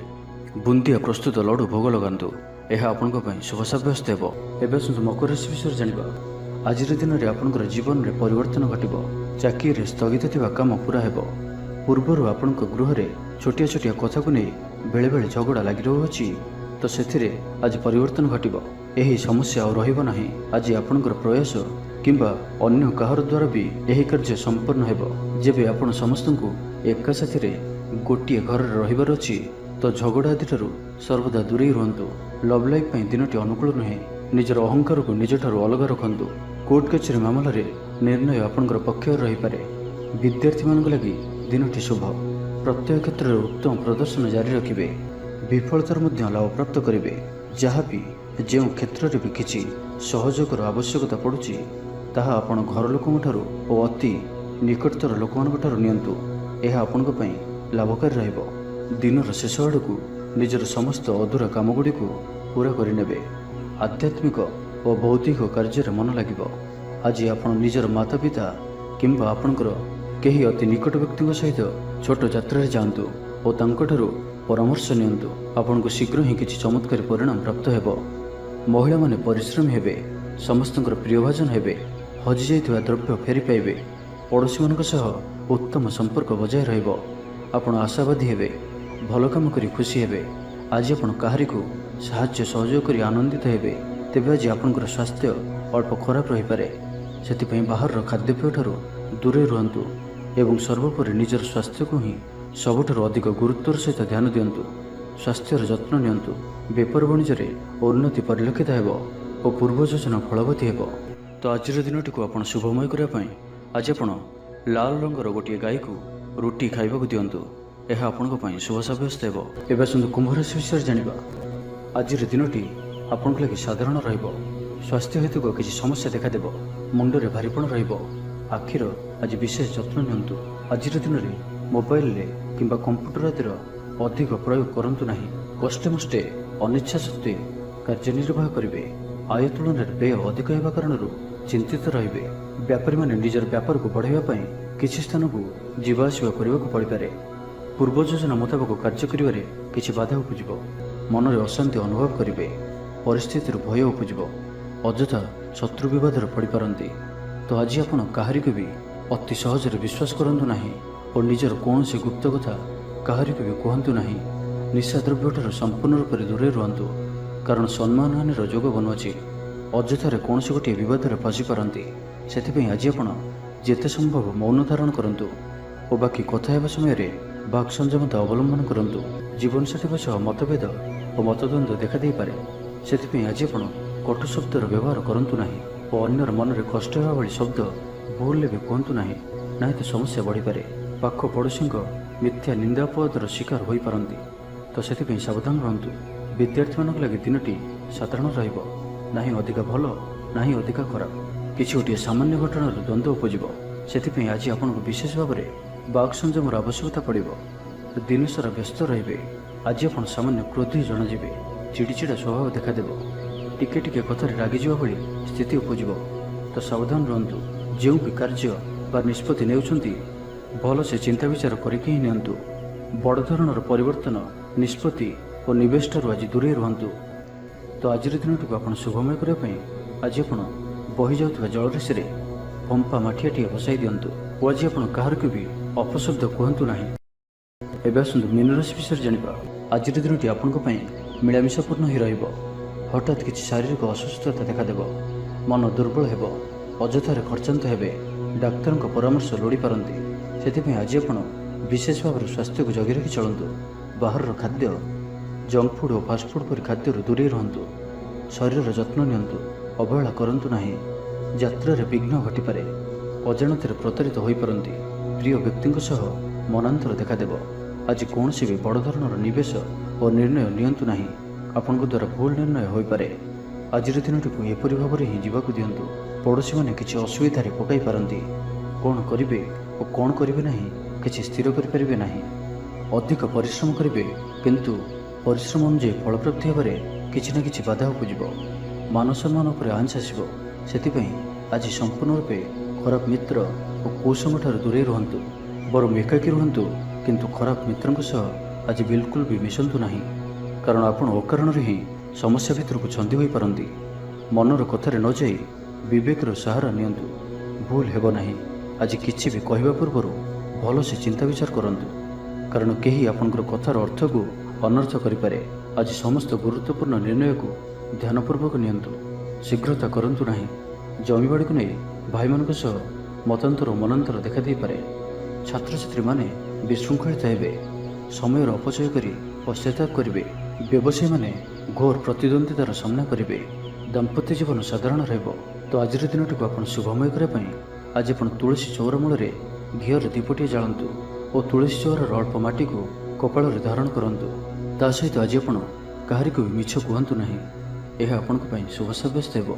ବୁନ୍ଦିଆ ପ୍ରସ୍ତୁତ ଲଡ଼ୁ ଭୋଗ ଲଗାନ୍ତୁ। ଏହା ଆପଣଙ୍କ ପାଇଁ ଶୁଭ ସାବ୍ୟସ୍ତ ହେବ। ଏବେ ଆସନ୍ତୁ ମକର ରାଶି ବିଷୟରେ ଜାଣିବା। ଆଜିର ଦିନରେ ଆପଣଙ୍କର ଜୀବନରେ ପରିବର୍ତ୍ତନ ଘଟିବ। ଚାକିରିରେ ସ୍ଥଗିତ ଥିବା କାମ ପୂରା ହେବ। ପୂର୍ବରୁ ଆପଣଙ୍କ ଗୃହରେ ଛୋଟିଆ ଛୋଟିଆ କଥାକୁ ନେଇ ବେଳେବେଳେ ଝଗଡ଼ା ଲାଗି ରହୁଅଛି, ତ ସେଥିରେ ଆଜି ପରିବର୍ତ୍ତନ ଘଟିବ। ଏହି ସମସ୍ୟା ଆଉ ରହିବ ନାହିଁ। ଆଜି ଆପଣଙ୍କର ପ୍ରୟାସ କିମ୍ବା ଅନ୍ୟ କାହାର ଦ୍ୱାରା ବି ଏହି କାର୍ଯ୍ୟ ସମ୍ପନ୍ନ ହେବ। ଯେବେ ଆପଣ ସମସ୍ତଙ୍କୁ ଏକା ସାଥିରେ ଗୋଟିଏ ଘରରେ ରହିବାର ଅଛି, ତ ଝଗଡ଼ା ଆଦିଠାରୁ ସର୍ବଦା ଦୂରେଇ ରୁହନ୍ତୁ। ଲଭ୍ ଲାଇଫ୍ ପାଇଁ ଦିନଟି ଅନୁକୂଳ ନୁହେଁ। ନିଜର ଅହଙ୍କାରକୁ ନିଜଠାରୁ ଅଲଗା ରଖନ୍ତୁ। କୋର୍ଟ କଚେରୀ ମାମଲାରେ ନିର୍ଣ୍ଣୟ ଆପଣଙ୍କର ପକ୍ଷରେ ରହିପାରେ। ବିଦ୍ୟାର୍ଥୀମାନଙ୍କ ଲାଗି ଦିନଟି ଶୁଭ। ପ୍ରତ୍ୟେକ କ୍ଷେତ୍ରରେ ଉତ୍ତମ ପ୍ରଦର୍ଶନ ଜାରି ରଖିବେ। ବିଫଳତାର ମଧ୍ୟ ଲାଭପ୍ରାପ୍ତ କରିବେ। ଯାହାବି ଯେଉଁ କ୍ଷେତ୍ରରେ ବି କିଛି ସହଯୋଗର ଆବଶ୍ୟକତା ପଡ଼ୁଛି, ତାହା ଆପଣ ଘର ଲୋକଙ୍କଠାରୁ ଓ ଅତି ନିକଟତର ଲୋକମାନଙ୍କ ଠାରୁ ନିଅନ୍ତୁ। ଏହା ଆପଣଙ୍କ ପାଇଁ ଲାଭକାରୀ ରହିବ। ଦିନର ଶେଷ ଆଡ଼କୁ ନିଜର ସମସ୍ତ ଅଧୁରା କାମଗୁଡ଼ିକୁ ପୂରା କରିନେବେ। ଆଧ୍ୟାତ୍ମିକ ଓ ଭୌତିକ କାର୍ଯ୍ୟରେ ମନ ଲାଗିବ। ଆଜି ଆପଣ ନିଜର ମାତାପିତା କିମ୍ବା ଆପଣଙ୍କର କେହି ଅତି ନିକଟ ବ୍ୟକ୍ତିଙ୍କ ସହିତ ଛୋଟ ଯାତ୍ରାରେ ଯାଆନ୍ତୁ ଓ ତାଙ୍କଠାରୁ ପରାମର୍ଶ ନିଅନ୍ତୁ। ଆପଣଙ୍କୁ ଶୀଘ୍ର ହିଁ କିଛି ଚମତ୍କାରୀ ପରିଣାମ ପ୍ରାପ୍ତ ହେବ। ମହିଳାମାନେ ପରିଶ୍ରମୀ ହେବେ। ସମସ୍ତଙ୍କର ପ୍ରିୟଭାଜନ ହେବେ। ହଜିଯାଇଥିବା ଦ୍ରବ୍ୟ ଫେରି ପାଇବେ। ପଡ଼ୋଶୀମାନଙ୍କ ସହ ଉତ୍ତମ ସମ୍ପର୍କ ବଜାୟ ରହିବ। ଆପଣ ଆଶାବାଦୀ ହେବେ। ଭଲ କାମ କରି ଖୁସି ହେବେ। ଆଜି ଆପଣ କାହାରିକୁ ସାହାଯ୍ୟ ସହଯୋଗ କରି ଆନନ୍ଦିତ ହେବେ। ତେବେ ଆଜି ଆପଣଙ୍କର ସ୍ୱାସ୍ଥ୍ୟ ଅଳ୍ପ ଖରାପ ରହିପାରେ। ସେଥିପାଇଁ ବାହାରର ଖାଦ୍ୟପେୟଠାରୁ ଦୂରେଇ ରୁହନ୍ତୁ। ଏବଂ ସର୍ବୋପରି ନିଜର ସ୍ୱାସ୍ଥ୍ୟକୁ ହିଁ ସବୁଠାରୁ ଅଧିକ ଗୁରୁତ୍ୱର ସହିତ ଧ୍ୟାନ ଦିଅନ୍ତୁ। ସ୍ୱାସ୍ଥ୍ୟର ଯତ୍ନ ନିଅନ୍ତୁ। ବେପାର ବାଣିଜ୍ୟରେ ଉନ୍ନତି ପରିଲକ୍ଷିତ ହେବ ଓ ପୂର୍ବ ଯୋଜନା ଫଳବତୀ ହେବ। ତ ଆଜିର ଦିନଟିକୁ ଆପଣ ଶୁଭମୟ କରିବା ପାଇଁ ଆଜି ଆପଣ ଲାଲ ରଙ୍ଗର ଗୋଟିଏ ଗାଈକୁ ରୁଟି ଖାଇବାକୁ ଦିଅନ୍ତୁ। ଏହା ଆପଣଙ୍କ ପାଇଁ ଶୁଭ ସାବ୍ୟସ୍ତ ହେବ। ଏବେ ଆସନ୍ତୁ କୁମ୍ଭ ରାଶି ବିଷୟରେ ଜାଣିବା। ଆଜିର ଦିନଟି ଆପଣଙ୍କ ଲାଗି ସାଧାରଣ ରହିବ। ସ୍ୱାସ୍ଥ୍ୟ ହେତୁକ କିଛି ସମସ୍ୟା ଦେଖାଦେବ। ମୁଣ୍ଡରେ ଭାରିପଣ ରହିବ। ଆଖିର ଆଜି ବିଶେଷ ଯତ୍ନ ନିଅନ୍ତୁ। ଆଜିର ଦିନରେ ମୋବାଇଲରେ କିମ୍ବା କମ୍ପ୍ୟୁଟର ଆଦିର ଅଧିକ ପ୍ରୟୋଗ କରନ୍ତୁ ନାହିଁ। କଷ୍ଟେମଷ୍ଟେ ଅନିଚ୍ଛା ସତ୍ତ୍ୱେ କାର୍ଯ୍ୟନିର୍ବାହ କରିବେ। ଆୟ ତୁଳନାରେ ବ୍ୟୟ ଅଧିକ ହେବା କାରଣରୁ ଚିନ୍ତିତ ରହିବେ। ବ୍ୟାପାରୀମାନେ ନିଜର ବ୍ୟାପାରକୁ ବଢ଼ାଇବା ପାଇଁ କିଛି ସ୍ଥାନକୁ ଯିବା ଆସିବା କରିବାକୁ ପଡ଼ିପାରେ। ପୂର୍ବ ଯୋଜନା ମୁତାବକ କାର୍ଯ୍ୟ କରିବାରେ କିଛି ବାଧା ଉପୁଜିବ। ମନରେ ଅଶାନ୍ତି ଅନୁଭବ କରିବେ। ପରିସ୍ଥିତିରୁ ଭୟ ଉପୁଜିବ। ଅଯଥା ଶତ୍ରୁ ବିବାଦରେ ପଡ଼ିପାରନ୍ତି। ତ ଆଜି ଆପଣ କାହାରିକୁ ବି ଅତି ସହଜରେ ବିଶ୍ୱାସ କରନ୍ତୁ ନାହିଁ ଓ ନିଜର କୌଣସି ଗୁପ୍ତ କଥା କାହାରିକୁ ବି କୁହନ୍ତୁ ନାହିଁ। ନିଶାଦ୍ରବ୍ୟଠାରୁ ସମ୍ପୂର୍ଣ୍ଣ ରୂପରେ ଦୂରେଇ ରୁହନ୍ତୁ, କାରଣ ସମ୍ମାନହାନିର ଯୋଗ ବନୁଅଛି। ଅଯଥାରେ କୌଣସି ଗୋଟିଏ ବିବାଦରେ ଫସିପାରନ୍ତି। ସେଥିପାଇଁ ଆଜି ଆପଣ ଯେତେ ସମ୍ଭବ ମୌନ ଧାରଣ କରନ୍ତୁ ଓ ବାକି କଥା ହେବା ସମୟରେ ବାକ୍ ସଂଯମତା ଅବଲମ୍ବନ କରନ୍ତୁ। ଜୀବନସାଥୀଙ୍କ ସହ ମତଭେଦ ଓ ମତଦ୍ୱନ୍ଦ୍ୱ ଦେଖାଦେଇପାରେ। ସେଥିପାଇଁ ଆଜି ଆପଣ କଟୁ ଶବ୍ଦର ବ୍ୟବହାର କରନ୍ତୁ ନାହିଁ ଓ ଅନ୍ୟର ମନରେ କଷ୍ଟ ହେବା ଭଳି ଶବ୍ଦ ଭୁଲରେ ବି କୁହନ୍ତୁ ନାହିଁ, ନାହିଁ ତ ସମସ୍ୟା ବଢ଼ିପାରେ। ପାଖ ପଡ଼ୋଶୀଙ୍କ ମିଥ୍ୟା ନିନ୍ଦାପଦର ଶିକାର ହୋଇପାରନ୍ତି। ତ ସେଥିପାଇଁ ସାବଧାନ ରୁହନ୍ତୁ। ବିଦ୍ୟାର୍ଥୀମାନଙ୍କ ଲାଗି ଦିନଟି ସାଧାରଣ ରହିବ। ନାହିଁ ଅଧିକା ଭଲ, ନାହିଁ ଅଧିକା ଖରାପ। କିଛି ଗୋଟିଏ ସାମାନ୍ୟ ଘଟଣାରୁ ଦ୍ୱନ୍ଦ୍ୱ ଉପୁଜିବ। ସେଥିପାଇଁ ଆଜି ଆପଣଙ୍କୁ ବିଶେଷ ଭାବରେ ବାକ୍ ସଂଯମର ଆବଶ୍ୟକତା ପଡ଼ିବ। ଦିନସାରା ବ୍ୟସ୍ତ ରହିବେ। ଆଜି ଆପଣ ସାମାନ୍ୟ କ୍ରୋଧୀ ଜଣାଯିବେ। ଚିଡ଼ିଚିଡ଼ା ସ୍ୱଭାବ ଦେଖାଦେବ। ଟିକେ ଟିକେ କଥାରେ ରାଗିଯିବା ଭଳି ସ୍ଥିତି ଉପୁଜିବ। ତ ସାବଧାନ ରୁହନ୍ତୁ। ଯେଉଁ ବି କାର୍ଯ୍ୟ ବା ନିଷ୍ପତ୍ତି ନେଉଛନ୍ତି ଭଲସେ ଚିନ୍ତା ବିଚାର କରିକି ହିଁ ନିଅନ୍ତୁ। ବଡ଼ ଧରଣର ପରିବର୍ତ୍ତନ, ନିଷ୍ପତ୍ତି ଓ ନିବେଶଠାରୁ ଆଜି ଦୂରେଇ ରୁହନ୍ତୁ। ତ ଆଜିର ଦିନଟିକୁ ଆପଣ ଶୁଭମୟ କରିବା ପାଇଁ ଆଜି ଆପଣ ବହିଯାଉଥିବା ଜଳରାଶିରେ ପମ୍ପା ମାଠିଆଟିଏ ବସାଇ ଦିଅନ୍ତୁ ଓ ଆଜି ଆପଣ କାହାରିକୁ ବି ଅପଶବ୍ଦ କୁହନ୍ତୁ ନାହିଁ। ଏବେ ଆସନ୍ତୁ ମୀନ ରାଶି ବିଷୟରେ ଜାଣିବା। ଆଜିର ଦିନଟି ଆପଣଙ୍କ ପାଇଁ ମିଳାମିଶାପୂର୍ଣ୍ଣ ହିଁ ରହିବ। ହଠାତ୍ କିଛି ଶାରୀରିକ ଅସୁସ୍ଥତା ଦେଖାଦେବ। ମନ ଦୁର୍ବଳ ହେବ। ଅଯଥାରେ ଖର୍ଚ୍ଚାନ୍ତ ହେବେ। ଡାକ୍ତରଙ୍କ ପରାମର୍ଶ ଲୋଡ଼ିପାରନ୍ତି। ସେଥିପାଇଁ ଆଜି ଆପଣ ବିଶେଷ ଭାବରେ ସ୍ୱାସ୍ଥ୍ୟକୁ ଜଗି ରଖି ଚଳନ୍ତୁ। ବାହାରର ଖାଦ୍ୟ, ଜଙ୍କ ଫୁଡ୍ ଓ ଫାଷ୍ଟଫୁଡ୍ ପରି ଖାଦ୍ୟରୁ ଦୂରେଇ ରୁହନ୍ତୁ। ଶରୀରର ଯତ୍ନ ନିଅନ୍ତୁ। ଅବହେଳା କରନ୍ତୁ ନାହିଁ। ଯାତ୍ରାରେ ବିଘ୍ନ ଘଟିପାରେ। ଅଜାଣତରେ ପ୍ରତାରିତ ହୋଇପାରନ୍ତି। ପ୍ରିୟ ବ୍ୟକ୍ତିଙ୍କ ସହ ମନାନ୍ତର ଦେଖାଦେବ। ଆଜି କୌଣସି ବି ବଡ଼ ଧରଣର ନିବେଶ ଓ ନିର୍ଣ୍ଣୟ ନିଅନ୍ତୁ ନାହିଁ। ଆପଣଙ୍କ ଦ୍ୱାରା ଭୁଲ ନିର୍ଣ୍ଣୟ ହୋଇପାରେ। ଆଜିର ଦିନଟିକୁ ଏପରି ଭାବରେ ହିଁ ଯିବାକୁ ଦିଅନ୍ତୁ। ପଡ଼ୋଶୀମାନେ କିଛି ଅସୁବିଧାରେ ପକାଇ ପାରନ୍ତି। କ'ଣ କରିବେ ଓ କ'ଣ କରିବେ ନାହିଁ କିଛି ସ୍ଥିର କରିପାରିବେ ନାହିଁ। ଅଧିକ ପରିଶ୍ରମ କରିବେ, କିନ୍ତୁ ପରିଶ୍ରମ ଅନୁଯାୟୀ ଫଳପ୍ରାପ୍ତି ହେବାରେ କିଛି ନା କିଛି ବାଧା ଉପୁଜିବ। ମାନ ସମ୍ମାନ ଉପରେ ଆଞ୍ଚ ଆସିବ। ସେଥିପାଇଁ ଆଜି ସମ୍ପୂର୍ଣ୍ଣ ରୂପେ ଖରାପ ମିତ୍ର ଓ କୁସଙ୍ଗଠାରୁ ଦୂରେଇ ରୁହନ୍ତୁ। ବରଂ ଏକାକୀ ରୁହନ୍ତୁ, କିନ୍ତୁ ଖରାପ ମିତ୍ରଙ୍କ ସହ ଆଜି ବିଲକୁଲ ବି ମିଶନ୍ତୁ ନାହିଁ, କାରଣ ଆପଣ ଅକାରଣରେ ହିଁ ସମସ୍ୟା ଭିତରକୁ ଛନ୍ଦି ହୋଇପାରନ୍ତି। ମନର କଥାରେ ନ ଯାଇ ବିବେକର ସାହାରା ନିଅନ୍ତୁ। ଭୁଲ ହେବ ନାହିଁ। ଆଜି କିଛି ବି କହିବା ପୂର୍ବରୁ ଭଲସେ ଚିନ୍ତା ବିଚାର କରନ୍ତୁ, କାରଣ କେହି ଆପଣଙ୍କର କଥାର ଅର୍ଥକୁ ଅନର୍ଥ କରିପାରେ। ଆଜି ସମସ୍ତ ଗୁରୁତ୍ୱପୂର୍ଣ୍ଣ ନିର୍ଣ୍ଣୟକୁ ଧ୍ୟାନପୂର୍ବକ ନିଅନ୍ତୁ। ଶୀଘ୍ରତା କରନ୍ତୁ ନାହିଁ। ଜମିବାଡ଼ିକୁ ନେଇ ଭାଇମାନଙ୍କ ସହ ମତାନ୍ତର ଓ ମନାନ୍ତର ଦେଖାଦେଇପାରେ। ଛାତ୍ରଛାତ୍ରୀମାନେ ବିଶୃଙ୍ଖଳିତ ହେବେ। ସମୟର ଅପଚୟ କରି ପଶ୍ଚାତାପ କରିବେ। ବ୍ୟବସାୟୀମାନେ ଘୋର ପ୍ରତିଦ୍ୱନ୍ଦ୍ୱିତାର ସାମ୍ନା କରିବେ। ଦାମ୍ପତ୍ୟ ଜୀବନ ସାଧାରଣ ରହିବ। ତ ଆଜିର ଦିନଟିକୁ ଆପଣ ଶୁଭମୟ କରିବା ପାଇଁ ଆଜି ଆପଣ ତୁଳସୀ ଚଉରା ମୂଳରେ ଘିଅର ଦୀପଟିଏ ଜାଳନ୍ତୁ ଓ ତୁଳସୀ ଚଉରାର ଅଳ୍ପ ମାଟିକୁ କପାଳରେ ଧାରଣ କରନ୍ତୁ। ତା ସହିତ ଆଜି ଆପଣ କାହାରିକୁ ବି ମିଛ କୁହନ୍ତୁ ନାହିଁ। ଏହା ଆପଣଙ୍କ ପାଇଁ ଶୁଭ ସାବ୍ୟସ୍ତ ହେବ।